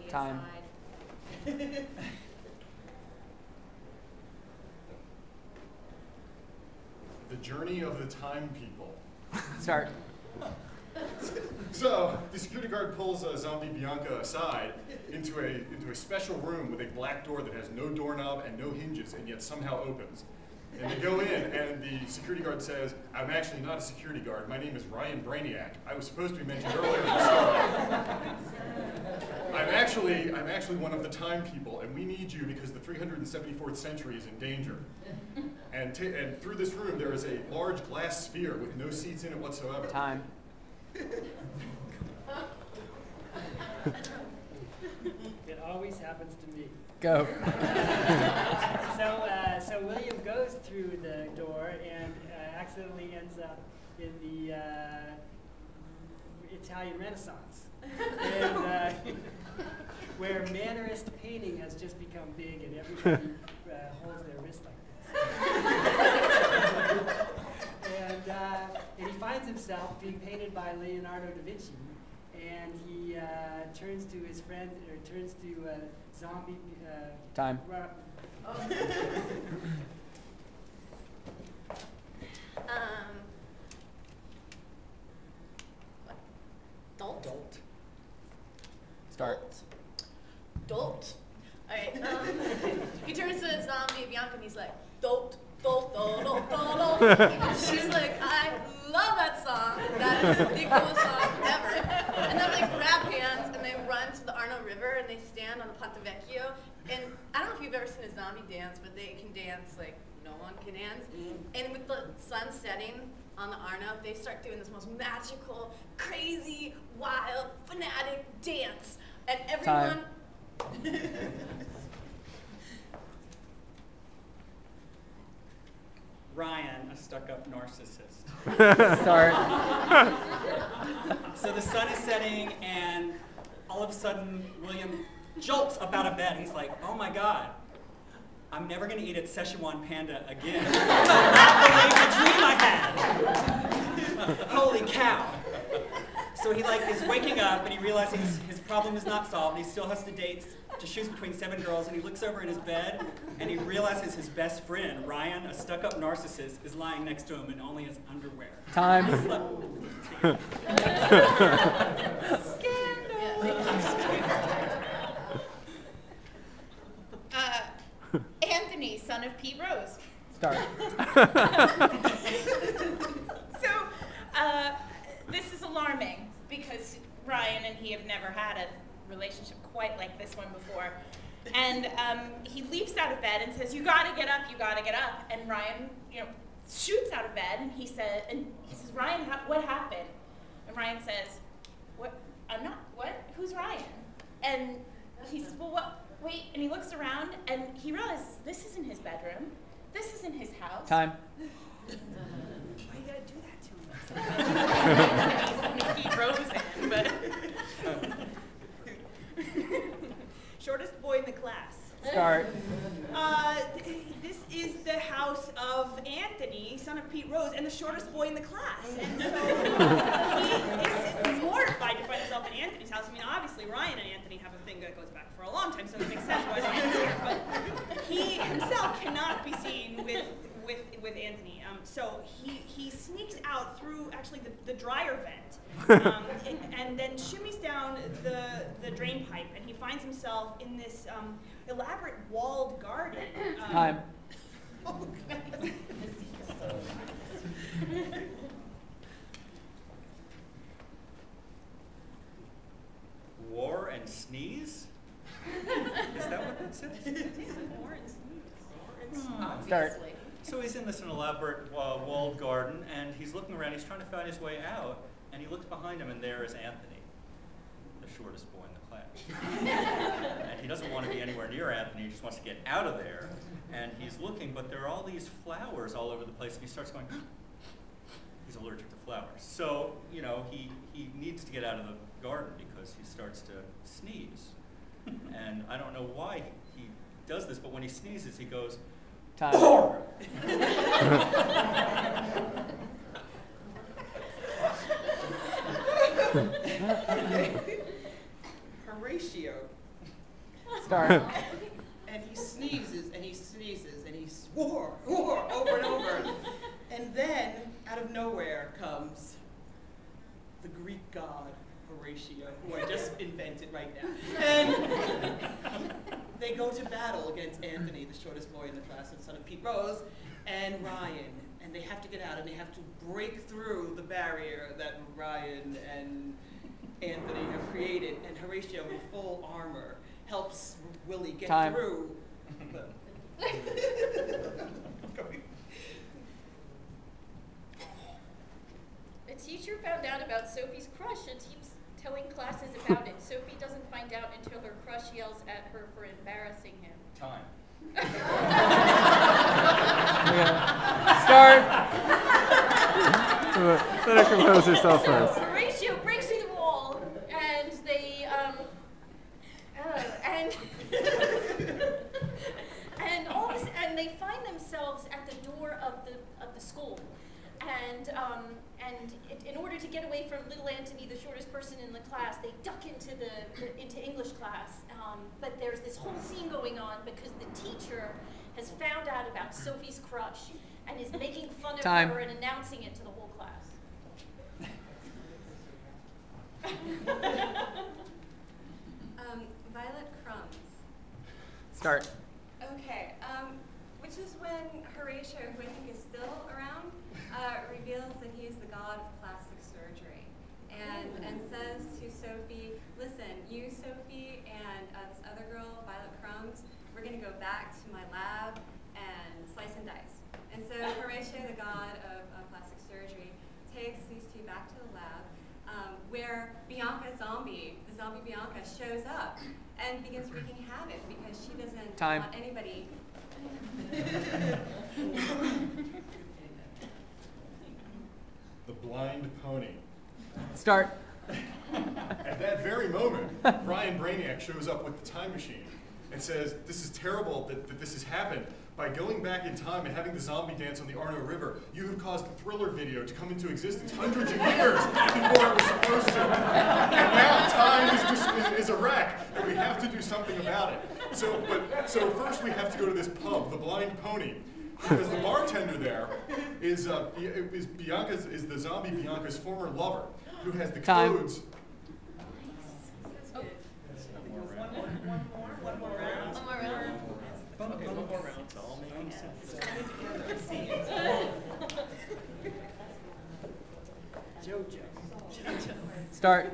Time. The journey of the time people. Start. So the security guard pulls zombie Bianca aside into a special room with a black door that has no doorknob and no hinges, and yet somehow opens. And they go in, and the security guard says, "I'm actually not a security guard. My name is Ryan Brainiac. I was supposed to be mentioned earlier in the story. I'm actually one of the time people, and we need you because the 374th century is in danger." And through this room, there is a large glass sphere with no seats in it whatsoever. Time. It always happens to me. Go. So William goes through the door and accidentally ends up in the Italian Renaissance, and where Mannerist painting has just become big, and everybody holds their wrist like this. And he finds himself being painted by Leonardo da Vinci, and he turns to his friend, or turns to zombie. Time. Dolt? Start. Dolt. All right. He turns to zombie Bianca and he's like, Dolt, dolt, dolt, dolt, dolt, dolt. She's like, I love that song. That is the coolest song ever. And then they grab hands and they run to the Arno River and they stand on the Ponte Vecchio. And I don't know if you've ever seen a zombie dance, but they can dance like no one can dance. And with the sun setting on the Arno, they start doing this most magical, crazy, wild, fanatic dance. And everyone... Ryan, a stuck-up narcissist. Start. So the sun is setting, and all of a sudden, William jolts up out of bed. He's like, oh my God, I'm never going to eat at Szechwan Panda again. I believe the dream I had. Holy cow. So he is waking up, and he realizes his problem is not solved. He still has to choose between 7 girls, and he looks over in his bed, and he realizes his best friend, Ryan, a stuck-up narcissist, is lying next to him in only his underwear. Time. Anthony, son of Pete Rose. Start. So, this is alarming because Ryan and he have never had a relationship quite like this one before. And he leaps out of bed and says, you gotta get up, you gotta get up. And Ryan, shoots out of bed and he says, Ryan, what happened? And Ryan says, what? Who's Ryan? And he says, well, what? Wait, and he looks around and he realizes this isn't his bedroom. This isn't his house. Time. Why you gotta do that to him? He Rose in, but shortest boy in the class. Start. This is the house of Anthony, son of Pete Rose, and the shortest boy in the class. And so he is mortified to find himself in Anthony's house. I mean, obviously Ryan and Anthony have a thing that goes back for a long time, so it makes sense why Ryan's here. But he himself cannot be seen with Anthony. So he sneaks out through actually the dryer vent, and then shimmies down the drain pipe, and he finds himself in this elaborate walled garden. Time. War and sneeze? Is that what that says? War and sneeze. Start. So he's in this elaborate walled garden, and he's looking around. He's trying to find his way out, and he looks behind him, and there is Anthony, the shortest boy in the class. And he doesn't want to be anywhere near Anthony. He just wants to get out of there. And he's looking, but there are all these flowers all over the place, and he starts going, he's allergic to flowers. So, he needs to get out of the garden because he starts to sneeze. And I don't know why he does this, but when he sneezes, he goes, Time. Horatio. Start. And he sneezes and he sneezes and he swore over and over. And then, out of nowhere comes the Greek god Horatio, who I just invented right now. And they go to battle against Anthony, the shortest boy in the class, and son of Pete Rose, and Ryan. And they have to get out and they have to break through the barrier that Ryan and Anthony have created. And Horatio, in full armor, helps Willie get Time. through. A teacher found out about Sophie's crush and keeps telling classes about it. Sophie doesn't find out until her crush yells at her for embarrassing him. Time. Start. Let her compose herself first. So Horatio breaks through the wall, and they and they find themselves at the door of the school, and in order to get away from little Anthony, the shortest person in the class, they duck into English class. But there's this whole scene going on because the teacher has found out about Sophie's crush and is making fun of Time. her and announcing it to the whole class. Violet Crumbs. Start. Okay, which is when Horatio, who I think is still around, reveals that he is the god of plastic surgery, and says to Sophie, "Listen, you, Sophie, and this other girl, Violet Crumbs, we're going to go back to my lab and slice and dice." And so Horatio, the god of plastic surgery, takes these two back to the lab, where Bianca Zombie, the zombie Bianca, shows up and begins wreaking havoc because she doesn't Time. want anybody. The blind pony. Start. At that very moment, Brian Brainiac shows up with the time machine and says, "This is terrible that this has happened. By going back in time and having the zombie dance on the Arno River, you have caused the Thriller video to come into existence hundreds of years before it was supposed to. And now time is a wreck, and we have to do something about it. So first we have to go to this pub, the Blind Pony, because the bartender there is the zombie Bianca's former lover, who has the Time. codes." One more round. One more round. Okay, one more round. It's all making sense. Jojo. Start.